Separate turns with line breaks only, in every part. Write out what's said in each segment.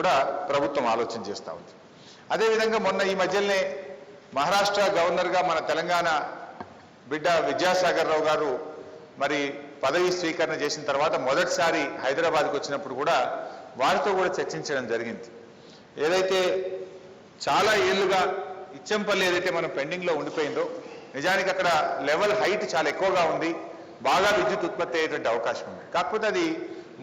కూడా ప్రభుత్వం ఆలోచన చేస్తూ ఉంది. అదేవిధంగా మొన్న ఈ మధ్యలోనే మహారాష్ట్ర గవర్నర్గా మన తెలంగాణ బిడ్డ విద్యాసాగర్ రావు గారు మరి పదవి స్వీకరణ చేసిన తర్వాత మొదటిసారి హైదరాబాద్కు వచ్చినప్పుడు కూడా వారితో కూడా చర్చించడం జరిగింది. ఏదైతే చాలా ఏళ్లుగా ఇచ్చంపల్లి ఏదైతే మనం పెండింగ్లో ఉండిపోయిందో, నిజానికి అక్కడ లెవెల్ హైట్ చాలా ఎక్కువగా ఉంది, బాగా విద్యుత్ ఉత్పత్తి అయ్యేటువంటి అవకాశం ఉంది. కాకపోతే అది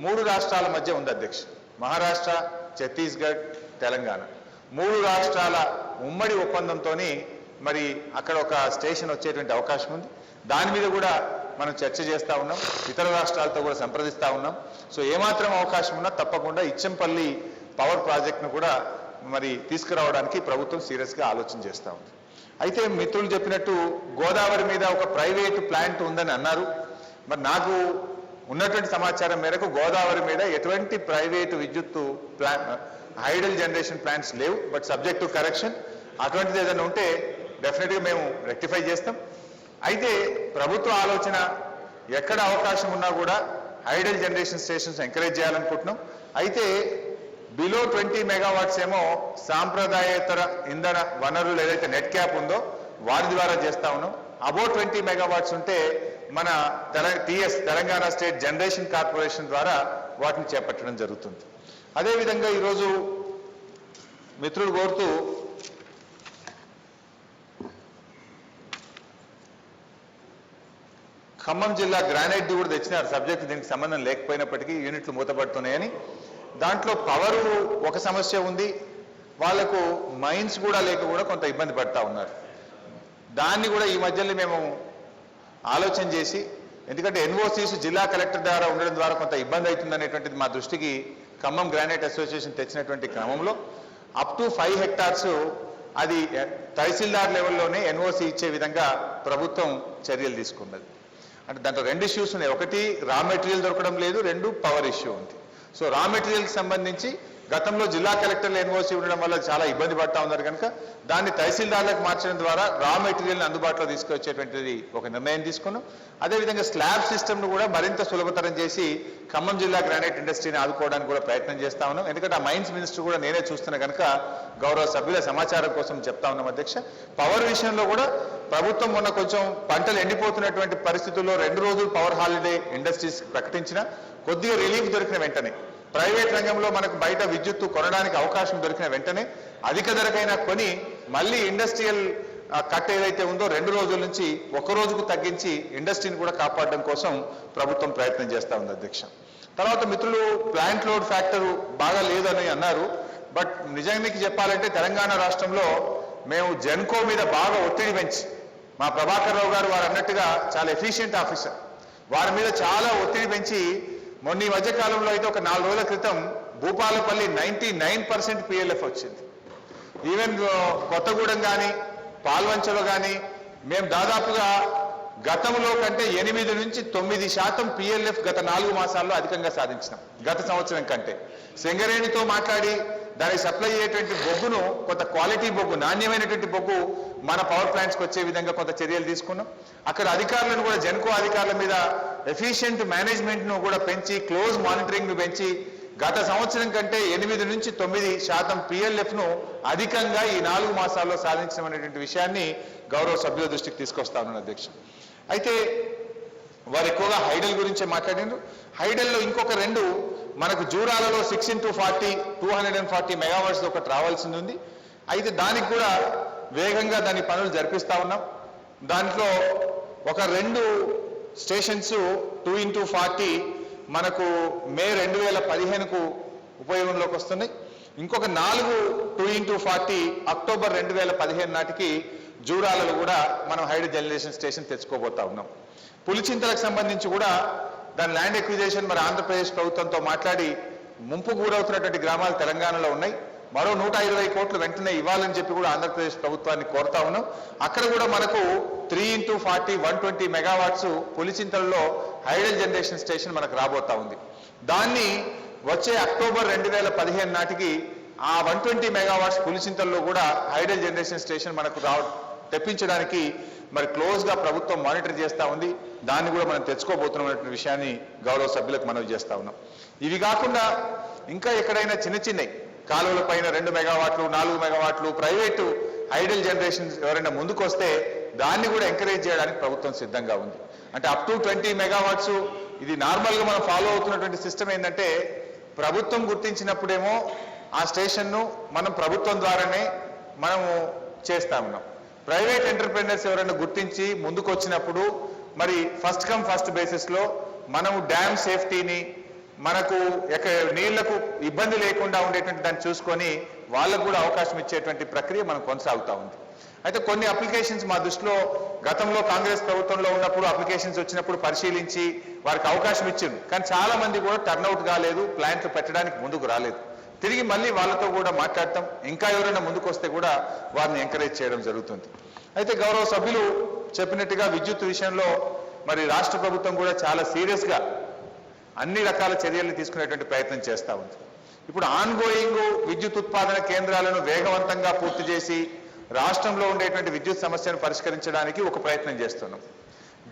3 రాష్ట్రాల మధ్య ఉంది అధ్యక్ష. మహారాష్ట్ర, ఛత్తీస్గఢ్, తెలంగాణ 3 రాష్ట్రాల ఉమ్మడి ఒప్పందంతో మరి అక్కడ ఒక స్టేషన్ వచ్చేటువంటి అవకాశం ఉంది. దాని మీద కూడా మనం చర్చ చేస్తూ ఉన్నాం, ఇతర రాష్ట్రాలతో కూడా సంప్రదిస్తూ ఉన్నాం. సో ఏమాత్రం అవకాశం ఉన్నా తప్పకుండా ఇచ్చంపల్లి పవర్ ప్రాజెక్ట్ను కూడా మరి తీసుకురావడానికి ప్రభుత్వం సీరియస్గా ఆలోచన చేస్తూ ఉంది. అయితే మిత్రులు చెప్పినట్టు గోదావరి మీద ఒక ప్రైవేటు ప్లాంట్ ఉందని అన్నారు. మరి నాకు ఉన్నటువంటి సమాచారం మేరకు గోదావరి మీద ఎటువంటి ప్రైవేటు విద్యుత్తు హైడల్ జనరేషన్ ప్లాంట్స్ లేవు. బట్ సబ్జెక్ట్ టు కరెక్షన్ అటువంటిది ఏదైనా ఉంటే డెఫినెట్గా మేము రెక్టిఫై చేస్తాం. అయితే ప్రభుత్వ ఆలోచన ఎక్కడ అవకాశం ఉన్నా కూడా హైడల్ జనరేషన్ స్టేషన్స్ ఎంకరేజ్ చేయాలనుకుంటున్నాం. అయితే బిలో 20 మెగావాట్స్ ఏమో సాంప్రదాయేతర ఇంధన వనరులు ఏదైతే నెట్ క్యాప్ ఉందో వారి ద్వారా చేస్తా ఉన్నాం. అబౌవ్ 20 మెగావాట్స్ ఉంటే మన తెలంగాణ స్టేట్ జనరేషన్ కార్పొరేషన్ ద్వారా వాటిని చేపట్టడం జరుగుతుంది. అదేవిధంగా ఈరోజు మిత్రులు కోరుతూ ఖమ్మం జిల్లా గ్రానైట్ కూడా తెచ్చినారు. సబ్జెక్ట్ దీనికి సంబంధం లేకపోయినప్పటికీ యూనిట్లు మూతపడుతున్నాయని. దాంట్లో పవరు ఒక సమస్య ఉంది, వాళ్లకు మైన్స్ కూడా లేక కూడా కొంత ఇబ్బంది పడతా ఉన్నారు. దాన్ని కూడా ఈ మధ్యలో మేము ఆలోచన చేసి, ఎందుకంటే ఎన్ఓసీస్ జిల్లా కలెక్టర్ ద్వారా ఉండడం ద్వారా కొంత ఇబ్బంది అవుతుందనేటువంటిది మా దృష్టికి ఖమ్మం గ్రానైట్ అసోసియేషన్ తెచ్చినటువంటి క్రమంలో అప్ టు 5 హెక్టార్స్ అది తహసీల్దార్ లెవెల్లోనే ఎన్ఓసీ ఇచ్చే విధంగా ప్రభుత్వం చర్యలు తీసుకున్నది. అంటే దాంట్లో 2 ఇష్యూస్ ఉన్నాయి. ఒకటి రా మెటీరియల్ దొరకడం లేదు, 2 పవర్ ఇష్యూ ఉంది. సో రా మెటీరియల్కి సంబంధించి గతంలో జిల్లా కలెక్టర్లు ఎన్ఓసీ ఉండడం వల్ల చాలా ఇబ్బంది పడతా ఉన్నారు కనుక దాన్ని తహసీల్దార్లకు మార్చడం ద్వారా రా మెటీరియల్ని అందుబాటులో తీసుకొచ్చేటువంటిది ఒక నిర్ణయం తీసుకున్నాం. అదేవిధంగా స్లాబ్ సిస్టమ్ను కూడా మరింత సులభతరం చేసి ఖమ్మం జిల్లా గ్రానైట్ ఇండస్ట్రీని ఆదుకోవడానికి కూడా ప్రయత్నం చేస్తా ఉన్నాం. ఎందుకంటే ఆ మైన్స్ మినిస్టర్ కూడా నేనే చూస్తున్నా కనుక గౌరవ సభ్యుల సమాచారం కోసం చెప్తా ఉన్నాం అధ్యక్ష. పవర్ విషయంలో కూడా ప్రభుత్వం మొన్న కొంచెం పంటలు ఎండిపోతున్నటువంటి పరిస్థితుల్లో 2 రోజులు పవర్ హాలిడే ఇండస్ట్రీస్ ప్రకటించిన కొద్దిగా రిలీఫ్ దొరికిన వెంటనే ప్రైవేట్ రంగంలో మనకు బయట విద్యుత్తు కొనడానికి అవకాశం దొరికిన వెంటనే అధిక ధరకైనా కొని మళ్ళీ ఇండస్ట్రియల్ కట్ ఏదైతే ఉందో 2 రోజుల నుంచి 1 రోజుకు తగ్గించి ఇండస్ట్రీని కూడా కాపాడడం కోసం ప్రభుత్వం ప్రయత్నం చేస్తూ ఉంది అధ్యక్ష. తర్వాత మిత్రులు ప్లాంట్ లోడ్ ఫ్యాక్టర్ బాగా లేదని అన్నారు. బట్ నిజానికి చెప్పాలంటే తెలంగాణ రాష్ట్రంలో మేము జెన్కో మీద బాగా ఒత్తిడి పెంచి, మా ప్రభాకర్ రావు గారు వారు అన్నట్టుగా చాలా ఎఫిషియెంట్ ఆఫీసర్, వారి మీద చాలా ఒత్తిడి పెంచి మొన్న ఈ మధ్య కాలంలో అయితే ఒక 4 రోజుల క్రితం భూపాలపల్లి 99% PLF వచ్చింది. ఈవెన్ కొత్తగూడెం కానీ పాల్వంచలో కానీ మేము దాదాపుగా గతంలో కంటే 8 నుంచి 9% PLF గత 4 మాసాల్లో అధికంగా సాధించినాం గత సంవత్సరం కంటే. సింగరేణితో మాట్లాడి దానికి సప్లై అయ్యేటువంటి బొగ్గును కొంత క్వాలిటీ బొగ్గు, నాణ్యమైనటువంటి బొగ్గు మన పవర్ ప్లాంట్స్కి వచ్చే విధంగా కొంత చర్యలు తీసుకున్నాం. అక్కడ అధికారులను కూడా జెన్కో అధికారుల మీద ఎఫిషియెంట్ మేనేజ్మెంట్ను కూడా పెంచి, క్లోజ్ మానిటరింగ్ను పెంచి గత సంవత్సరం కంటే 8 నుంచి 9% PLFను అధికంగా ఈ 4 మాసాల్లో సాధించమనేటువంటి విషయాన్ని గౌరవ సభ్యుల దృష్టికి తీసుకొస్తా ఉన్నాను అధ్యక్ష. అయితే వారు ఎక్కువగా హైడల్ గురించే మాట్లాడినారు. హైడల్లో ఇంకొక 2 మనకు జూరాలలో 6x40 240 మెగావాట్స్ ఒకటి రావాల్సింది ఉంది. అయితే దానికి కూడా వేగంగా దాని పనులు జరిపిస్తా ఉన్నాం. దాంట్లో ఒక 2 స్టేషన్స్ 2x40 మనకు మే 2015కు ఉపయోగంలోకి వస్తున్నాయి. ఇంకొక 4 2x40 అక్టోబర్ 2015 నాటికి జూరాలలో కూడా మనం హైడల్ జనరేషన్ స్టేషన్ తెచ్చుకోబోతా ఉన్నాం. పులిచింతలకు సంబంధించి కూడా దాని ల్యాండ్ ఎక్విజేషన్ మరి ఆంధ్రప్రదేశ్ ప్రభుత్వంతో మాట్లాడి ముంపుకు గురవుతున్నటువంటి గ్రామాలు తెలంగాణలో ఉన్నాయి. మరో 120 కోట్లు వెంటనే ఇవ్వాలని చెప్పి కూడా ఆంధ్రప్రదేశ్ ప్రభుత్వాన్ని కోరుతా ఉన్నాం. అక్కడ కూడా మనకు 3x40 120 మెగావాట్స్ పులిచింతలలో హైడల్ జనరేషన్ స్టేషన్ మనకు రాబోతా ఉంది. దాన్ని వచ్చే అక్టోబర్ 2015 నాటికి ఆ 120 మెగావాట్స్ పులిచింతల్లో కూడా హైడల్ జనరేషన్ స్టేషన్ మనకు తెప్పించడానికి మరి క్లోజ్గా ప్రభుత్వం మానిటర్ చేస్తూ ఉంది. దాన్ని కూడా మనం తెచ్చుకోబోతున్నటువంటి విషయాన్ని గౌరవ సభ్యులకు మనవి చేస్తా ఉన్నాం. ఇవి కాకుండా ఇంకా ఎక్కడైనా చిన్నవి కాలువల పైన 2 మెగావాట్లు 4 మెగావాట్లు ప్రైవేటు ఐడల్ జనరేషన్ ఎవరైనా ముందుకు వస్తే దాన్ని కూడా ఎంకరేజ్ చేయడానికి ప్రభుత్వం సిద్ధంగా ఉంది. అంటే అప్ టు 20 మెగావాట్స్ ఇది నార్మల్గా మనం ఫాలో అవుతున్నటువంటి సిస్టమ్ ఏంటంటే ప్రభుత్వం గుర్తించినప్పుడేమో ఆ స్టేషన్ను మనం ప్రభుత్వం ద్వారానే మనము చేస్తా ఉన్నాం. ప్రైవేట్ ఎంటర్ప్రెనర్స్ ఎవరైనా గుర్తించి ముందుకు వచ్చినప్పుడు మరి ఫస్ట్ కమ్ ఫస్ట్ బేసిస్లో మనము డ్యామ్ సేఫ్టీని మనకు నీళ్లకు ఇబ్బంది లేకుండా ఉండేటువంటి దాన్ని చూసుకొని వాళ్ళకు కూడా అవకాశం ఇచ్చేటువంటి ప్రక్రియ మనం కొనసాగుతూ ఉంది. అయితే కొన్ని అప్లికేషన్స్ మా దృష్టిలో గతంలో కాంగ్రెస్ ప్రభుత్వంలో ఉన్నప్పుడు అప్లికేషన్స్ వచ్చినప్పుడు పరిశీలించి వారికి అవకాశం ఇచ్చింది. కానీ చాలా మంది కూడా టర్న్అవుట్ కాలేదు, ప్లాంట్లు పెట్టడానికి ముందుకు రాలేదు. తిరిగి మళ్ళీ వాళ్ళతో కూడా మాట్లాడటం, ఇంకా ఎవరైనా ముందుకు వస్తే కూడా వారిని ఎంకరేజ్ చేయడం జరుగుతుంది. అయితే గౌరవ సభ్యులు చెప్పినట్టుగా విద్యుత్ విషయంలో మరి రాష్ట్ర ప్రభుత్వం కూడా చాలా సీరియస్గా అన్ని రకాల చర్యలు తీసుకునేటువంటి ప్రయత్నం చేస్తూ ఉంది. ఇప్పుడు ఆన్గోయింగ్ విద్యుత్ ఉత్పాదన కేంద్రాలను వేగవంతంగా పూర్తి చేసి రాష్ట్రంలో ఉండేటువంటి విద్యుత్ సమస్యను పరిష్కరించడానికి ఒక ప్రయత్నం చేస్తున్నాం.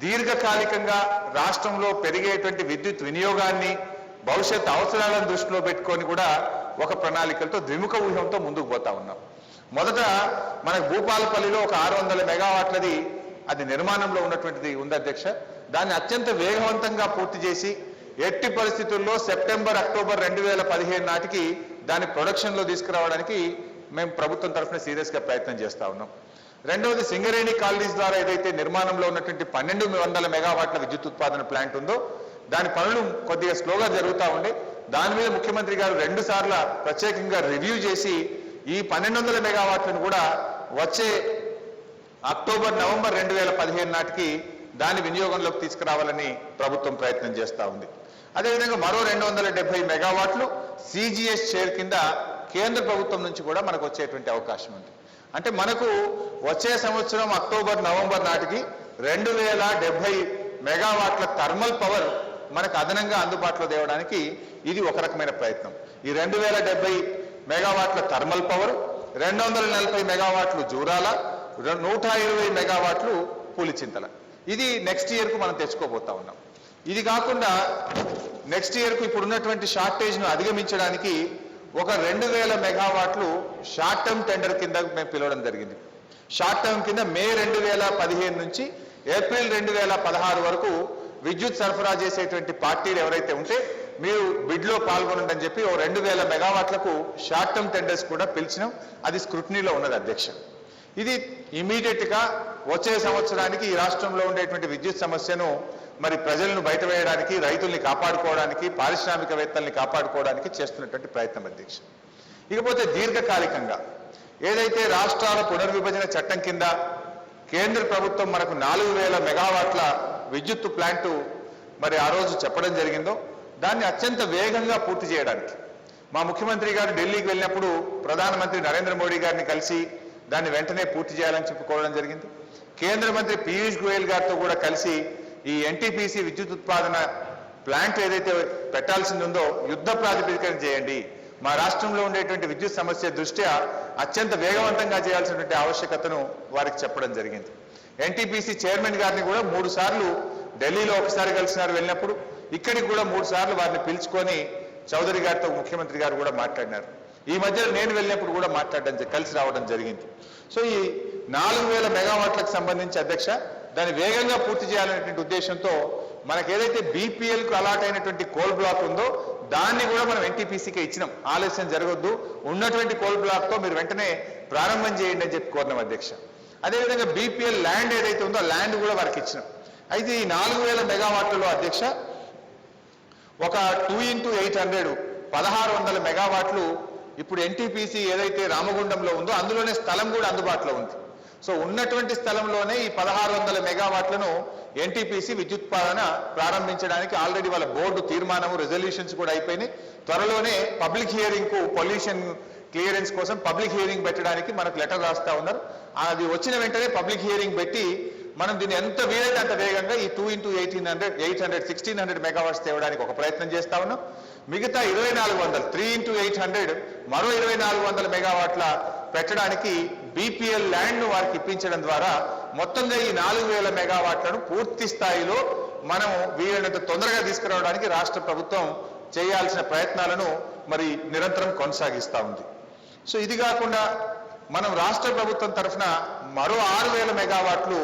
దీర్ఘకాలికంగా రాష్ట్రంలో పెరిగేటువంటి విద్యుత్ వినియోగాన్ని భవిష్యత్ అవసరాలను దృష్టిలో పెట్టుకొని కూడా ఒక ప్రణాళికలతో ద్విముఖ వ్యూహంతో ముందుకు పోతా ఉన్నాం. మొదట మనకు భూపాలపల్లిలో ఒక 600 మెగావాట్లది అది నిర్మాణంలో ఉన్నటువంటిది ఉంది అధ్యక్ష. దాన్ని అత్యంత వేగవంతంగా పూర్తి చేసి ఎట్టి పరిస్థితుల్లో సెప్టెంబర్ అక్టోబర్ 2015 నాటికి దాన్ని ప్రొడక్షన్లో తీసుకురావడానికి మేము ప్రభుత్వం తరఫున సీరియస్గా ప్రయత్నం చేస్తూ ఉన్నాం. రెండవది సింగరేణి కాలనీస్ ద్వారా ఏదైతే నిర్మాణంలో ఉన్నటువంటి 1200 మెగావాట్ల విద్యుత్ ఉత్పాదన ప్లాంట్ ఉందో దాని పనులు కొద్దిగా స్లోగా జరుగుతూ ఉండే. దాని మీద ముఖ్యమంత్రి గారు 2 సార్లు ప్రత్యేకంగా రివ్యూ చేసి ఈ 1200 మెగావాట్లను కూడా వచ్చే అక్టోబర్ నవంబర్ 2015 నాటికి దాని వినియోగంలోకి తీసుకురావాలని ప్రభుత్వం ప్రయత్నం చేస్తూ ఉంది. అదేవిధంగా మరో 270 మెగావాట్లు సిజిఎస్ షేర్ కింద కేంద్ర ప్రభుత్వం నుంచి కూడా మనకు వచ్చేటువంటి అవకాశం ఉంది. అంటే మనకు వచ్చే సంవత్సరం అక్టోబర్ నవంబర్ నాటికి 2070 మెగావాట్ల థర్మల్ పవర్ మనకు అదనంగా అందుబాటులో తేవడానికి ఇది ఒక రకమైన ప్రయత్నం. ఈ 2070 మెగావాట్ల థర్మల్ పవర్, 240 మెగావాట్లు జూరాల, 120 మెగావాట్లు పులిచింతల, ఇది నెక్స్ట్ ఇయర్కు మనం తెచ్చుకోబోతా ఉన్నాం. ఇది కాకుండా నెక్స్ట్ ఇయర్కు ఇప్పుడు ఉన్నటువంటి షార్టేజ్ను అధిగమించడానికి ఒక 2000 మెగావాట్లు షార్ట్ టర్మ్ టెండర్ కింద మేము పిలవడం జరిగింది. షార్ట్ టర్మ్ కింద మే 2015 నుంచి ఏప్రిల్ 2016 వరకు విద్యుత్ సరఫరా చేసేటువంటి పార్టీలు ఎవరైతే ఉంటే మీరు బిడ్లో పాల్గొనండి అని చెప్పి ఓ 2000 మెగావాట్లకు షార్ట్ టర్మ్ టెండర్స్ కూడా పిలిచినాం. అది స్క్రూటినీలో ఉన్నది అధ్యక్ష. ఇది ఇమీడియట్గా వచ్చే సంవత్సరానికి ఈ రాష్ట్రంలో ఉండేటువంటి విద్యుత్ సమస్యను మరి ప్రజలను బయట వేయడానికి, రైతుల్ని కాపాడుకోవడానికి, పారిశ్రామికవేత్తల్ని కాపాడుకోవడానికి చేస్తున్నటువంటి ప్రయత్నం అధ్యక్ష. ఇకపోతే దీర్ఘకాలికంగా ఏదైతే రాష్ట్రాల పునర్విభజన చట్టం కింద కేంద్ర ప్రభుత్వం మనకు 4000 మెగావాట్ల విద్యుత్ ప్లాంటు మరి ఆ రోజు చెప్పడం జరిగిందో దాన్ని అత్యంత వేగంగా పూర్తి చేయడానికి మా ముఖ్యమంత్రి గారు ఢిల్లీకి వెళ్ళినప్పుడు ప్రధానమంత్రి నరేంద్ర మోడీ గారిని కలిసి దాన్ని వెంటనే పూర్తి చేయాలని చెప్పుకోవడం జరిగింది. కేంద్ర మంత్రి పీయూష్ గోయల్ గారితో కూడా కలిసి ఈ ఎన్టీపీసీ విద్యుత్ ఉత్పాదన ప్లాంట్ ఏదైతే పెట్టాల్సింది ఉందో యుద్ధ ప్రాతిపదికన చేయండి, మా రాష్ట్రంలో ఉండేటువంటి విద్యుత్ సమస్య దృష్ట్యా అత్యంత వేగవంతంగా చేయాల్సినటువంటి ఆవశ్యకతను వారికి చెప్పడం జరిగింది. ఎన్టీపీసీ చైర్మన్ గారిని కూడా 3 సార్లు ఢిల్లీలో ఒకసారి కలిసినారు వెళ్ళినప్పుడు, ఇక్కడికి కూడా 3 సార్లు వారిని పిలుచుకొని చౌదరి గారితో ముఖ్యమంత్రి గారు కూడా మాట్లాడినారు. ఈ మధ్యలో నేను వెళ్ళినప్పుడు కూడా కలిసి రావడం జరిగింది. సో ఈ 4000 మెగావాట్లకు సంబంధించి అధ్యక్ష దాన్ని వేగంగా పూర్తి చేయాలనేటువంటి ఉద్దేశంతో మనకు ఏదైతే బీపీఎల్కు అలాట్ అయినటువంటి కోల్ బ్లాక్ ఉందో దాన్ని కూడా మనం ఎన్టీపీసీకి ఇచ్చినాం. ఆలస్యం జరగొద్దు, ఉన్నటువంటి కోల్ బ్లాక్తో మీరు వెంటనే ప్రారంభం చేయండి అని చెప్పి కోరినాం అధ్యక్ష. అదేవిధంగా బీపీఎల్ ల్యాండ్ ఏదైతే ఉందో ల్యాండ్ కూడా వారికి ఇచ్చినాం. అయితే ఈ 4000 మెగావాట్లలో అధ్యక్ష ఒక 2x800 1600 మెగావాట్లు ఇప్పుడు ఎన్టీపీసీ ఏదైతే రామగుండంలో ఉందో అందులోనే స్థలం కూడా అందుబాటులో ఉంది. సో ఉన్నటువంటి స్థలంలోనే ఈ 1600 మెగావాట్లను ఎన్టీపీసీ విద్యుత్పాదన ప్రారంభించడానికి ఆల్రెడీ వాళ్ళ బోర్డు తీర్మానము రెజల్యూషన్స్ కూడా అయిపోయినాయి. త్వరలోనే పబ్లిక్ హియరింగ్కు పొల్యూషన్ క్లియరెన్స్ కోసం పబ్లిక్ హియరింగ్ పెట్టడానికి మనకు లెటర్ రాస్తా ఉన్నారు. అది వచ్చిన వెంటనే పబ్లిక్ హియరింగ్ పెట్టి మనం దీన్ని ఎంత వీలైతే అంత వేగంగా ఈ 2x800 మెగావాట్స్ తేవడానికి ఒక ప్రయత్నం చేస్తా ఉన్నాం. మిగతా 2400 3x800 మరో 2400 మెగావాట్ల పెట్టడానికి బీపీఎల్ ల్యాండ్ను వారికి ఇప్పించడం ద్వారా మొత్తంగా ఈ 4000 మెగావాట్లను పూర్తి స్థాయిలో మనం వీలైనంత తొందరగా తీసుకురావడానికి రాష్ట్ర ప్రభుత్వం చేయాల్సిన ప్రయత్నాలను మరి నిరంతరం కొనసాగిస్తూ ఉంది. సో ఇది కాకుండా మనం రాష్ట్ర ప్రభుత్వం తరఫున మరో 6,000 మెగావాట్లు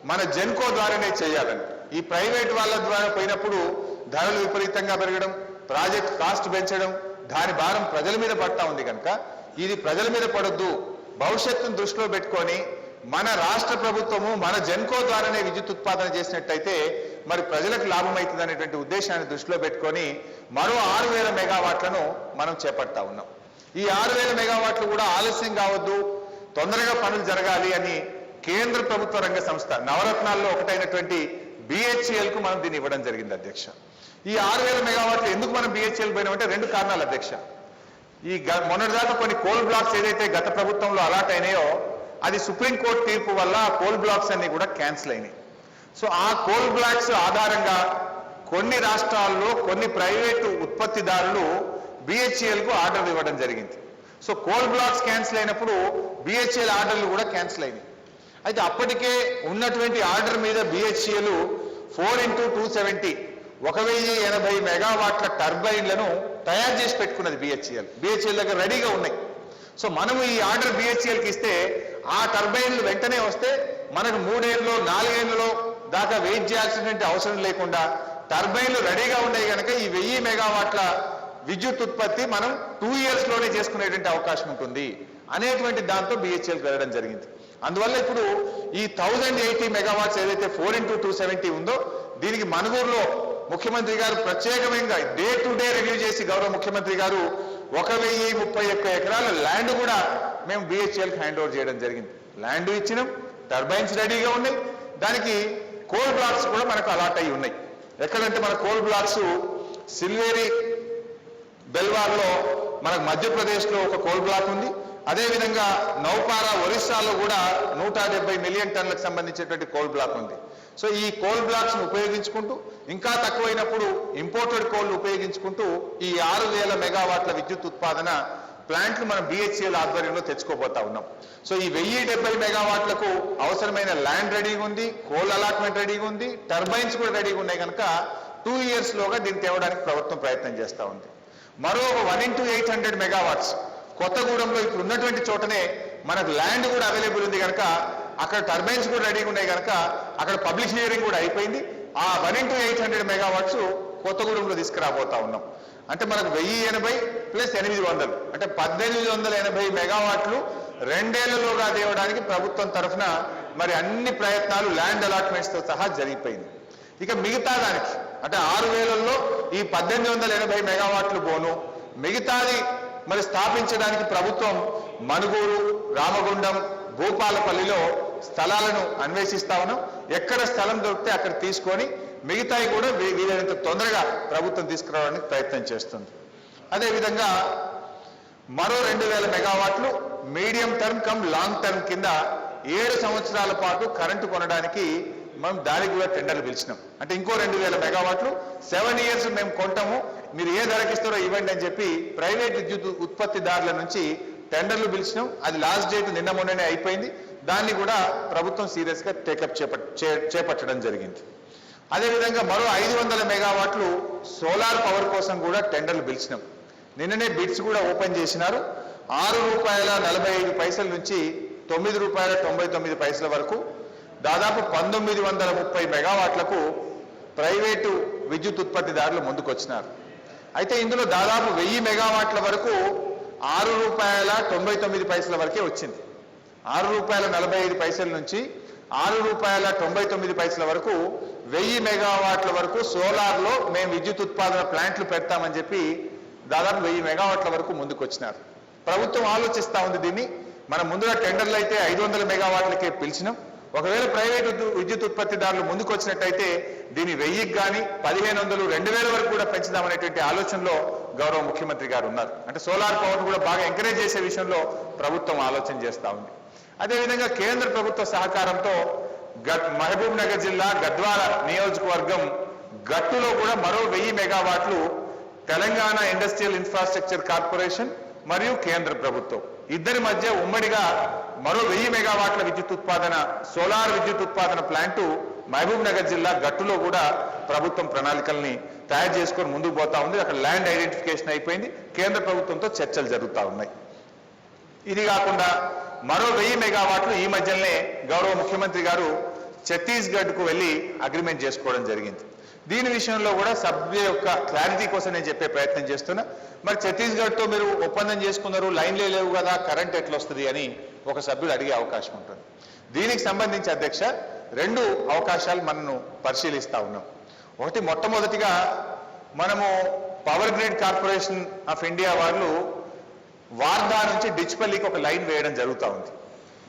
మన జెన్కో ద్వారానే చేయాలని. ఈ ప్రైవేట్ వాళ్ళ ద్వారా పోయినప్పుడు ధరలు విపరీతంగా పెరగడం, ప్రాజెక్ట్ కాస్ట్ పెంచడం, దాని భారం ప్రజల మీద పడతా ఉంది కనుక ఇది ప్రజల మీద పడొద్దు, భవిష్యత్తును దృష్టిలో పెట్టుకొని మన రాష్ట్ర ప్రభుత్వము మన జెన్కో ద్వారానే విద్యుత్ ఉత్పాదన చేసినట్టయితే మరి ప్రజలకు లాభం అవుతుంది అనేటువంటి ఉద్దేశాన్ని దృష్టిలో పెట్టుకొని మరో 6,000 మెగావాట్లను మనం చేపడతా ఉన్నాం. ఈ 6,000 మెగావాట్లు కూడా ఆలస్యం కావద్దు, తొందరగా పనులు జరగాలి అని కేంద్ర ప్రభుత్వ రంగ సంస్థ నవరత్నాల్లో ఒకటైనటువంటి BHEL కు మనం దీన్ని ఇవ్వడం జరిగింది అధ్యక్ష. ఈ 6,000 మెగావాట్లు ఎందుకు మనం BHEL పోయినామంటే 2 కారణాలు అధ్యక్ష. ఈ మొన్నటిదాకా కొన్ని కోల్ బ్లాక్స్ ఏదైతే గత ప్రభుత్వంలో అలాట్ అయినాయో అది సుప్రీంకోర్టు తీర్పు వల్ల కోల్ బ్లాక్స్ అన్ని కూడా క్యాన్సిల్ అయినాయి. సో ఆ కోల్ బ్లాక్స్ ఆధారంగా కొన్ని రాష్ట్రాల్లో కొన్ని ప్రైవేటు ఉత్పత్తిదారులు BHEL కు ఆర్డర్లు ఇవ్వడం జరిగింది. సో కోల్ బ్లాక్స్ క్యాన్సిల్ అయినప్పుడు BHEL ఆర్డర్లు కూడా క్యాన్సిల్ అయినాయి. అయితే అప్పటికే ఉన్నటువంటి ఆర్డర్ మీద BHEL 4x270 1080 మెగావాట్ల టర్బైన్లను తయారు చేసి పెట్టుకున్నది BHEL దగ్గర రెడీగా ఉన్నాయి. సో మనము ఈ ఆర్డర్ BHELకి ఇస్తే ఆ టర్బైన్లు వెంటనే వస్తే మనకు 3 ఏళ్ళలో 4 ఏళ్ళలో దాకా వెయిట్ చేయాల్సినటువంటి అవసరం లేకుండా టర్బైన్లు రెడీగా ఉన్నాయి కనుక ఈ 1000 మెగావాట్ల విద్యుత్ ఉత్పత్తి మనం 2 ఇయర్స్ లోనే చేసుకునేటువంటి అవకాశం ఉంటుంది అనేటువంటి దాంతో BHELకి వెళ్ళడం జరిగింది. అందువల్ల ఇప్పుడు ఈ 1080 మెగావాట్స్ ఏదైతే 4x270 ఉందో దీనికి మనుగూరులో ముఖ్యమంత్రి గారు ప్రత్యేకంగా డే టు డే రివ్యూ చేసి గౌరవ ముఖ్యమంత్రి గారు 1031 ఎకరాల ల్యాండ్ కూడా మేము BHELకి హ్యాండ్ ఓవర్ చేయడం జరిగింది. ల్యాండ్ ఇచ్చినాం, టర్బైన్స్ రెడీగా ఉన్నాయి, దానికి కోల్ బ్లాక్స్ కూడా మనకు అలాట్ అయి ఉన్నాయి. ఎక్కడంటే మన కోల్ బ్లాక్స్ సిల్వేరి బెల్వార్లో మనకు మధ్యప్రదేశ్లో ఒక కోల్ బ్లాక్ ఉంది. అదేవిధంగా నౌపారా ఒరిస్సాలో కూడా 170 మిలియన్ టన్నులకు సంబంధించినటువంటి కోల్ బ్లాక్ ఉంది. సో ఈ కోల్ బ్లాక్స్ ఉపయోగించుకుంటూ ఇంకా తక్కువైనప్పుడు ఇంపోర్టెడ్ కోల్ ఉపయోగించుకుంటూ ఈ 6,000 మెగావాట్ల విద్యుత్ ఉత్పాదన ప్లాంట్లు మనం BHEL ఆధ్వర్యంలో తెచ్చుకోబోతా ఉన్నాం. సో ఈ 1070 మెగావాట్లకు అవసరమైన ల్యాండ్ రెడీగా ఉంది, కోల్ అలాట్మెంట్ రెడీగా ఉంది, టర్బైన్స్ కూడా రెడీగా ఉన్నాయి కనుక 2 ఇయర్స్ లోగా దీన్ని తేవడానికి ప్రభుత్వం ప్రయత్నం చేస్తూ ఉంది. మరో 1x800 మెగావాట్స్ కొత్తగూడెంలో ఇప్పుడు ఉన్నటువంటి చోటనే మనకు ల్యాండ్ కూడా అవైలబుల్ ఉంది కనుక అక్కడ టర్బైన్స్ కూడా రెడీగా ఉన్నాయి కనుక అక్కడ పబ్లిక్ హియరింగ్ కూడా అయిపోయింది. ఆ 1x800 మెగావాట్స్ కొత్తగూడెంలో తీసుకురాబోతా ఉన్నాం. అంటే మనకు 1080 + 800 అంటే 1880 మెగావాట్లు 2 ఏళ్లలోగా తేవడానికి ప్రభుత్వం తరఫున మరి అన్ని ప్రయత్నాలు ల్యాండ్ అలాట్మెంట్స్తో సహా జరిగిపోయింది. ఇక మిగతా దానికి అంటే 6,000లో ఈ 1880 మెగావాట్లు పోను, మిగతాది మరి స్థాపించడానికి ప్రభుత్వం మనుగూరు, రామగుండం, భూపాలపల్లిలో స్థలాలను అన్వేషిస్తా ఉన్నాం. ఎక్కడ స్థలం దొరికితే అక్కడ తీసుకొని మిగతాయి కూడా వీలైనంత తొందరగా ప్రభుత్వం తీసుకురావడానికి ప్రయత్నం చేస్తుంది. అదేవిధంగా మరో 2,000 మెగావాట్లు medium term come long term కింద 7 సంవత్సరాల పాటు కరెంటు కొనడానికి మనం దానికి కూడా టెండర్లు పిలిచినాం. అంటే ఇంకో 2,000 మెగావాట్లు 7 ఇయర్స్ మేము కొంటాము, మీరు ఏ ధరకిస్తారో ఇవ్వండి అని చెప్పి ప్రైవేట్ విద్యుత్ ఉత్పత్తిదారుల నుంచి టెండర్లు పిలిచినాం. అది లాస్ట్ డేట్ నిన్న మొన్ననే అయిపోయింది. దాన్ని కూడా ప్రభుత్వం సీరియస్గా టేకప్ చేపట్టడం జరిగింది. అదేవిధంగా మరో 500 మెగావాట్లు సోలార్ పవర్ కోసం కూడా టెండర్లు పిలిచినాం. నిన్ననే బిడ్స్ కూడా ఓపెన్ చేసినారు. ₹6.45 నుంచి ₹9.99 వరకు దాదాపు 1930 మెగావాట్లకు ప్రైవేటు విద్యుత్ ఉత్పత్తిదారులు ముందుకొచ్చినారు. అయితే ఇందులో దాదాపు 1000 మెగావాట్ల వరకు ₹6.99 వరకే వచ్చింది. ₹6.45 నుంచి ₹6.99 వరకు 1000 మెగావాట్ల వరకు సోలార్లో మేము విద్యుత్ ఉత్పాదన ప్లాంట్లు పెడతామని చెప్పి దాదాపు 1000 మెగావాట్ల వరకు ముందుకొచ్చినారు. ప్రభుత్వం ఆలోచిస్తూ ఉంది దీన్ని. మనం ముందుగా టెండర్లు అయితే 500 మెగావాట్లకే పిలిచినాం. ఒకవేళ ప్రైవేట్ విద్యుత్ ఉత్పత్తిదారులు ముందుకు వచ్చినట్టయితే దీన్ని 1000కి కానీ 1500, 2000 వరకు కూడా పెంచుదామనేటువంటి ఆలోచనలో గౌరవ ముఖ్యమంత్రి గారు ఉన్నారు. అంటే సోలార్ పవర్ కూడా బాగా ఎంకరేజ్ చేసే విషయంలో ప్రభుత్వం ఆలోచన చేస్తూ ఉంది. అదేవిధంగా కేంద్ర ప్రభుత్వ సహకారంతో మహబూబ్ నగర్ జిల్లా గద్వాల నియోజకవర్గం గట్టులో కూడా మరో 1000 మెగావాట్లు తెలంగాణ ఇండస్ట్రియల్ ఇన్ఫ్రాస్ట్రక్చర్ కార్పొరేషన్ మరియు కేంద్ర ప్రభుత్వం ఇద్దరి మధ్య ఉమ్మడిగా మరో 1000 మెగావాట్ల విద్యుత్ ఉత్పాదన సోలార్ విద్యుత్ ఉత్పాదన ప్లాంటు మహబూబ్ నగర్ జిల్లా గట్టులో కూడా ప్రభుత్వం ప్రణాళికల్ని తయారు చేసుకొని ముందుకు పోతా ఉంది. అక్కడ ల్యాండ్ ఐడెంటిఫికేషన్ అయిపోయింది. కేంద్ర ప్రభుత్వంతో చర్చలు జరుగుతూ ఉన్నాయి. ఇది కాకుండా మరో 1000 మెగావాట్లు ఈ మధ్యనే గౌరవ ముఖ్యమంత్రి గారు ఛత్తీస్గఢ్కు వెళ్ళి అగ్రిమెంట్ చేసుకోవడం జరిగింది. దీని విషయంలో కూడా సభ్య యొక్క క్లారిటీ కోసం నేను చెప్పే ప్రయత్నం చేస్తున్నా. మరి ఛత్తీస్గఢ్తో మీరు ఒప్పందం చేసుకున్నారు, లైన్లే లేవు కదా, కరెంట్ ఎట్లా వస్తుంది అని ఒక సభ్యుడు అడిగే అవకాశం ఉంటుంది. దీనికి సంబంధించి అధ్యక్ష 2 అవకాశాలు మనను పరిశీలిస్తా ఉన్నాం. ఒకటి, మొట్టమొదటిగా మనము power grid corporation of India వాళ్ళు వార్దా నుంచి డిచ్పల్లికి ఒక లైన్ వేయడం జరుగుతూ ఉంది.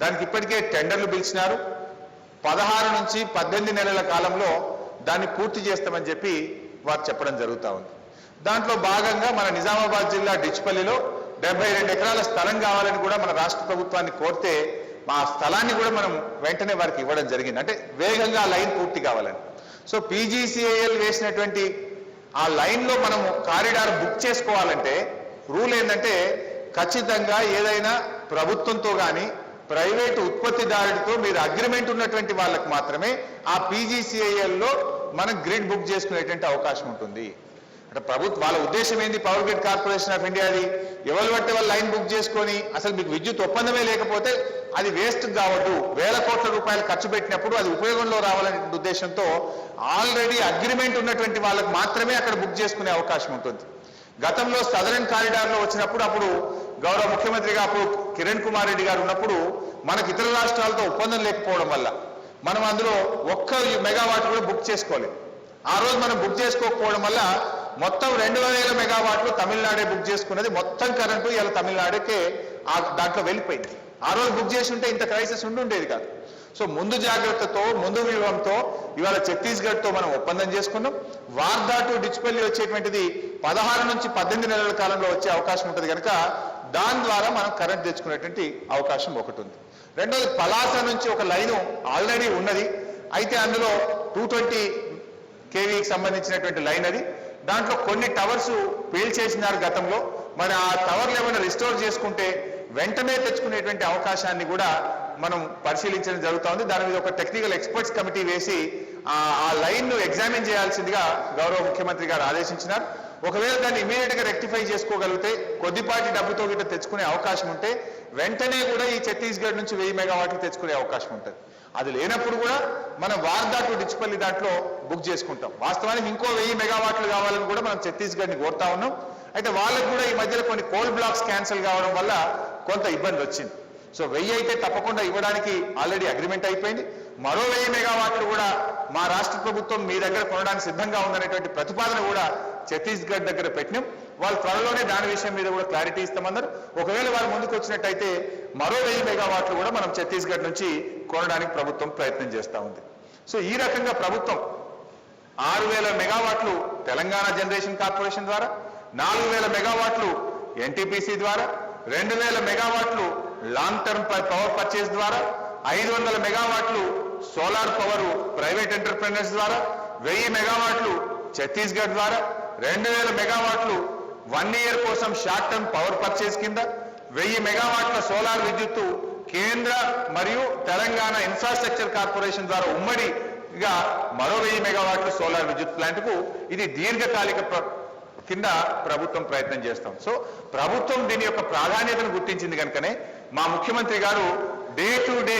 దానికి ఇప్పటికే టెండర్లు పిలిచినారు. 16 నుంచి 18 నెలల కాలంలో దాన్ని పూర్తి చేస్తామని చెప్పి వారు చెప్పడం జరుగుతూ ఉంది. దాంట్లో భాగంగా మన నిజామాబాద్ జిల్లా డిచ్పల్లిలో 72 ఎకరాల స్థలం కావాలని కూడా మన రాష్ట్ర ప్రభుత్వాన్ని కోరితే ఆ స్థలాన్ని కూడా మనం వెంటనే వారికి ఇవ్వడం జరిగింది. అంటే వేగంగా ఆ లైన్ పూర్తి కావాలని. సో పీజీసీఐఎల్ వేసినటువంటి ఆ లైన్లో మనము కారిడార్ బుక్ చేసుకోవాలంటే రూల్ ఏంటంటే ఖచ్చితంగా ఏదైనా ప్రభుత్వంతో కానీ ప్రైవేటు ఉత్పత్తిదారుడితో మీరు అగ్రిమెంట్ ఉన్నటువంటి వాళ్ళకి మాత్రమే ఆ పీజీసీఐఎల్లో మనం గ్రిడ్ బుక్ చేసుకునేటువంటి అవకాశం ఉంటుంది. అంటే వాళ్ళ ఉద్దేశం ఏంది? పవర్ గ్రిడ్ కార్పొరేషన్ ఆఫ్ ఇండియాది ఎవరు బట్టి వాళ్ళు లైన్ బుక్ చేసుకొని అసలు మీకు విద్యుత్ ఒప్పందమే లేకపోతే అది వేస్ట్ కావద్దు, వేల కోట్ల రూపాయలు ఖర్చు పెట్టినప్పుడు అది ఉపయోగంలో రావాలనే ఉద్దేశంతో ఆల్రెడీ అగ్రిమెంట్ ఉన్నటువంటి వాళ్ళకి మాత్రమే అక్కడ బుక్ చేసుకునే అవకాశం ఉంటుంది. గతంలో సదరన్ కారిడార్లో వచ్చినప్పుడు అప్పుడు గౌరవ ముఖ్యమంత్రిగా అప్పుడు కిరణ్ కుమార్ రెడ్డి గారు ఉన్నప్పుడు మనకు ఇతర రాష్ట్రాలతో ఒప్పందం లేకపోవడం వల్ల మనం అందులో 1 మెగావాట్ కూడా బుక్ చేసుకోలేదు. ఆ రోజు మనం బుక్ చేసుకోకపోవడం వల్ల మొత్తం 2000 మెగావాట్లు తమిళనాడే బుక్ చేసుకున్నది. మొత్తం కరెంటు ఇలా తమిళనాడుకే దాంట్లో వెళ్ళిపోయింది. ఆ రోజు బుక్ చేసి ఉంటే ఇంత క్రైసిస్ ఉండేది కాదు. సో ముందు జాగ్రత్తతో, ముందు వ్యూహంతో ఇవాళ ఛత్తీస్గఢ్తో మనం ఒప్పందం చేసుకున్నాం. వార్దా టు డిచ్పల్లి వచ్చేటువంటిది 16 నుంచి 18 నెలల కాలంలో వచ్చే అవకాశం ఉంటుంది కనుక దాని ద్వారా మనం కరెంట్ తెచ్చుకునేటువంటి అవకాశం ఒకటి ఉంది. రెండోది, పలాస నుంచి ఒక లైను ఆల్రెడీ ఉన్నది. అయితే అందులో 220 కేవీకి సంబంధించినటువంటి లైన్ అది. దాంట్లో కొన్ని టవర్స్ పేల్చేసినారు గతంలో. మరి ఆ టవర్లు ఏమైనా రిస్టోర్ చేసుకుంటే వెంటనే తెచ్చుకునేటువంటి అవకాశాన్ని కూడా మనం పరిశీలించడం జరుగుతూ ఉంది. దాని మీద ఒక టెక్నికల్ ఎక్స్పర్ట్స్ కమిటీ వేసి ఆ లైన్ను ఎగ్జామిన్ చేయాల్సిందిగా గౌరవ ముఖ్యమంత్రి గారు ఆదేశించినారు. ఒకవేళ దాన్ని ఇమీడియట్గా రెక్టిఫై చేసుకోగలిగితే కొద్దిపాటి డబ్బుతో గిట్ట తెచ్చుకునే అవకాశం ఉంటే వెంటనే కూడా ఈ ఛత్తీస్గఢ్ నుంచి 1000 మెగావాట్లు తెచ్చుకునే అవకాశం ఉంటుంది. అది లేనప్పుడు కూడా మనం వార్దా టు డిచ్పల్లి దాంట్లో బుక్ చేసుకుంటాం. వాస్తవానికి ఇంకో 1000 మెగావాట్లు కావాలని కూడా మనం ఛత్తీస్గఢ్ని కోరుతా ఉన్నాం. అయితే వాళ్ళకు కూడా ఈ మధ్యలో కొన్ని కోల్ బ్లాక్స్ క్యాన్సిల్ కావడం వల్ల కొంత ఇబ్బంది వచ్చింది. సో 1000 అయితే తప్పకుండా ఇవ్వడానికి ఆల్రెడీ అగ్రిమెంట్ అయిపోయింది. మరో 1000 మెగావాట్లు కూడా మా రాష్ట్ర ప్రభుత్వం మీ దగ్గర కొనడానికి సిద్ధంగా ఉందనేటువంటి ప్రతిపాదన కూడా ఛత్తీస్గఢ్ దగ్గర పెట్టినాం. వాళ్ళు త్వరలోనే దాని విషయం మీద కూడా క్లారిటీ ఇస్తామన్నారు. ఒకవేళ వాళ్ళు ముందుకు వచ్చినట్టయితే మరో 1000 మెగావాట్లు కూడా మనం ఛత్తీస్గఢ్ నుంచి కొనడానికి ప్రభుత్వం ప్రయత్నం చేస్తూ ఉంది. సో ఈ రకంగా ప్రభుత్వం 6000 మెగావాట్లు తెలంగాణ జనరేషన్ కార్పొరేషన్ ద్వారా, 4000 మెగావాట్లు ఎన్టీపీసీ ద్వారా, 2000 మెగావాట్లు లాంగ్ టర్మ్ పవర్ పర్చేస్ ద్వారా, 500 మెగావాట్లు సోలార్ పవర్ ప్రైవేట్ ఎంటర్ప్రెన్యూర్స్ ద్వారా, 1000 మెగావాట్లు ఛత్తీస్గఢ్ ద్వారా, 2000 మెగావాట్లు 1 ఇయర్ కోసం షార్ట్ టర్మ్ పవర్ పర్చేస్ కింద, 1000 మెగావాట్ల సోలార్ విద్యుత్తు కేంద్ర మరియు తెలంగాణ ఇన్ఫ్రాస్ట్రక్చర్ కార్పొరేషన్ ద్వారా ఉమ్మడిగా మరో 1000 మెగావాట్ల సోలార్ విద్యుత్ ప్లాంట్కు ఇది దీర్ఘకాలిక కింద ప్రభుత్వం ప్రయత్నం చేస్తాం. సో ప్రభుత్వం దీని యొక్క ప్రాధాన్యతను గుర్తించింది కనుకనే మా ముఖ్యమంత్రి గారు డే టు డే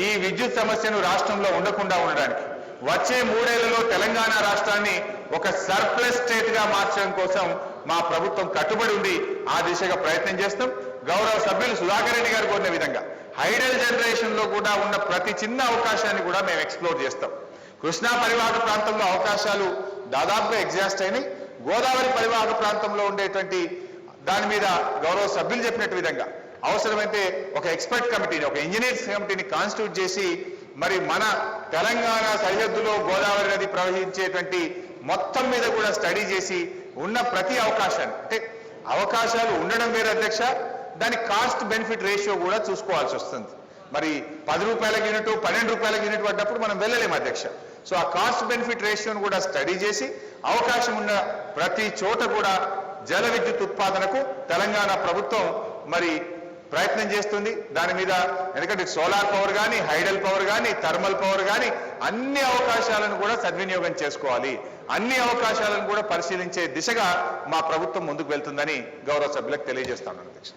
ఈ విద్యుత్ సమస్యను రాష్ట్రంలో ఉండకుండా ఉండడానికి వచ్చే 3 ఏళ్లలో తెలంగాణ రాష్ట్రాన్ని ఒక సర్ప్లస్ స్టేట్ గా మార్చడం కోసం మా ప్రభుత్వం కట్టుబడి ఉంది. ఆ దిశగా ప్రయత్నం చేస్తాం. గౌరవ సభ్యులు సుధాకర్ రెడ్డి గారు కోరిన విధంగా హైడల్ జనరేషన్ లో కూడా ఉన్న ప్రతి చిన్న అవకాశాన్ని కూడా మేము ఎక్స్ప్లోర్ చేస్తాం. కృష్ణా పరివాహక ప్రాంతంలో అవకాశాలు దాదాపుగా ఎగ్జాస్ట్ అయినాయి. గోదావరి పరివాహక ప్రాంతంలో ఉండేటువంటి దాని మీద గౌరవ సభ్యులు చెప్పినట్టు విధంగా అవసరమైతే ఒక ఎక్స్పర్ట్ కమిటీని, ఒక ఇంజనీర్స్ కమిటీని కాన్స్టిట్యూట్ చేసి మరి మన తెలంగాణ సరిహద్దులో గోదావరి నది ప్రవహించేటువంటి మొత్తం మీద కూడా స్టడీ చేసి ఉన్న ప్రతి అవకాశాన్ని, అంటే అవకాశాలు ఉండడం వేరే అధ్యక్ష, దాని కాస్ట్ బెనిఫిట్ రేషియో కూడా చూసుకోవాల్సి వస్తుంది. మరి 10 రూపాయల యూనిట్ 12 రూపాయల యూనిట్ పడ్డప్పుడు మనం వెళ్ళలేము అధ్యక్ష. సో ఆ కాస్ట్ బెనిఫిట్ రేషియోను కూడా స్టడీ చేసి అవకాశం ఉన్న ప్రతి చోట కూడా జల విద్యుత్ ఉత్పాదనకు తెలంగాణ ప్రభుత్వం మరి ప్రయత్నం చేస్తుంది. దాని మీద ఎందుకంటే సోలార్ పవర్ కానీ, హైడల్ పవర్ కానీ, థర్మల్ పవర్ కానీ అన్ని అవకాశాలను కూడా సద్వినియోగం చేసుకోవాలి. అన్ని అవకాశాలను కూడా పరిశీలించే దిశగా మా ప్రభుత్వం ముందుకు వెళ్తుందని గౌరవ సభ్యులకు తెలియజేస్తాను. అధ్యక్ష.